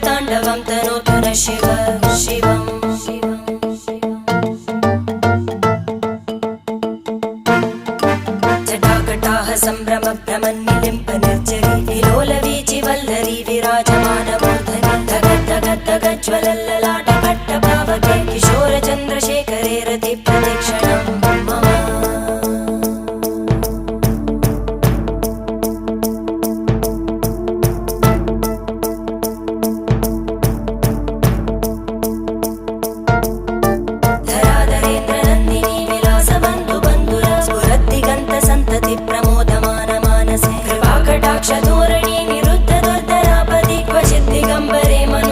ताण्डवं तनोतु न शिव शिवम् जटाकटाः सम्भ्रम भ्रमन्निलिम्प निर्जरी विलोलवीचि वल्लरी विराजमानमूर्धनि धगज्ज्वलल्ललाटपट्टपावके किशोरचन्द्रशेखरे रतिप्रतिक्षणं मम प्रमोदमान मानसे कृपाकटाक्षधोरणी निरुद्ध दुर्धरापदि क्वचित् दिगम्बरे मन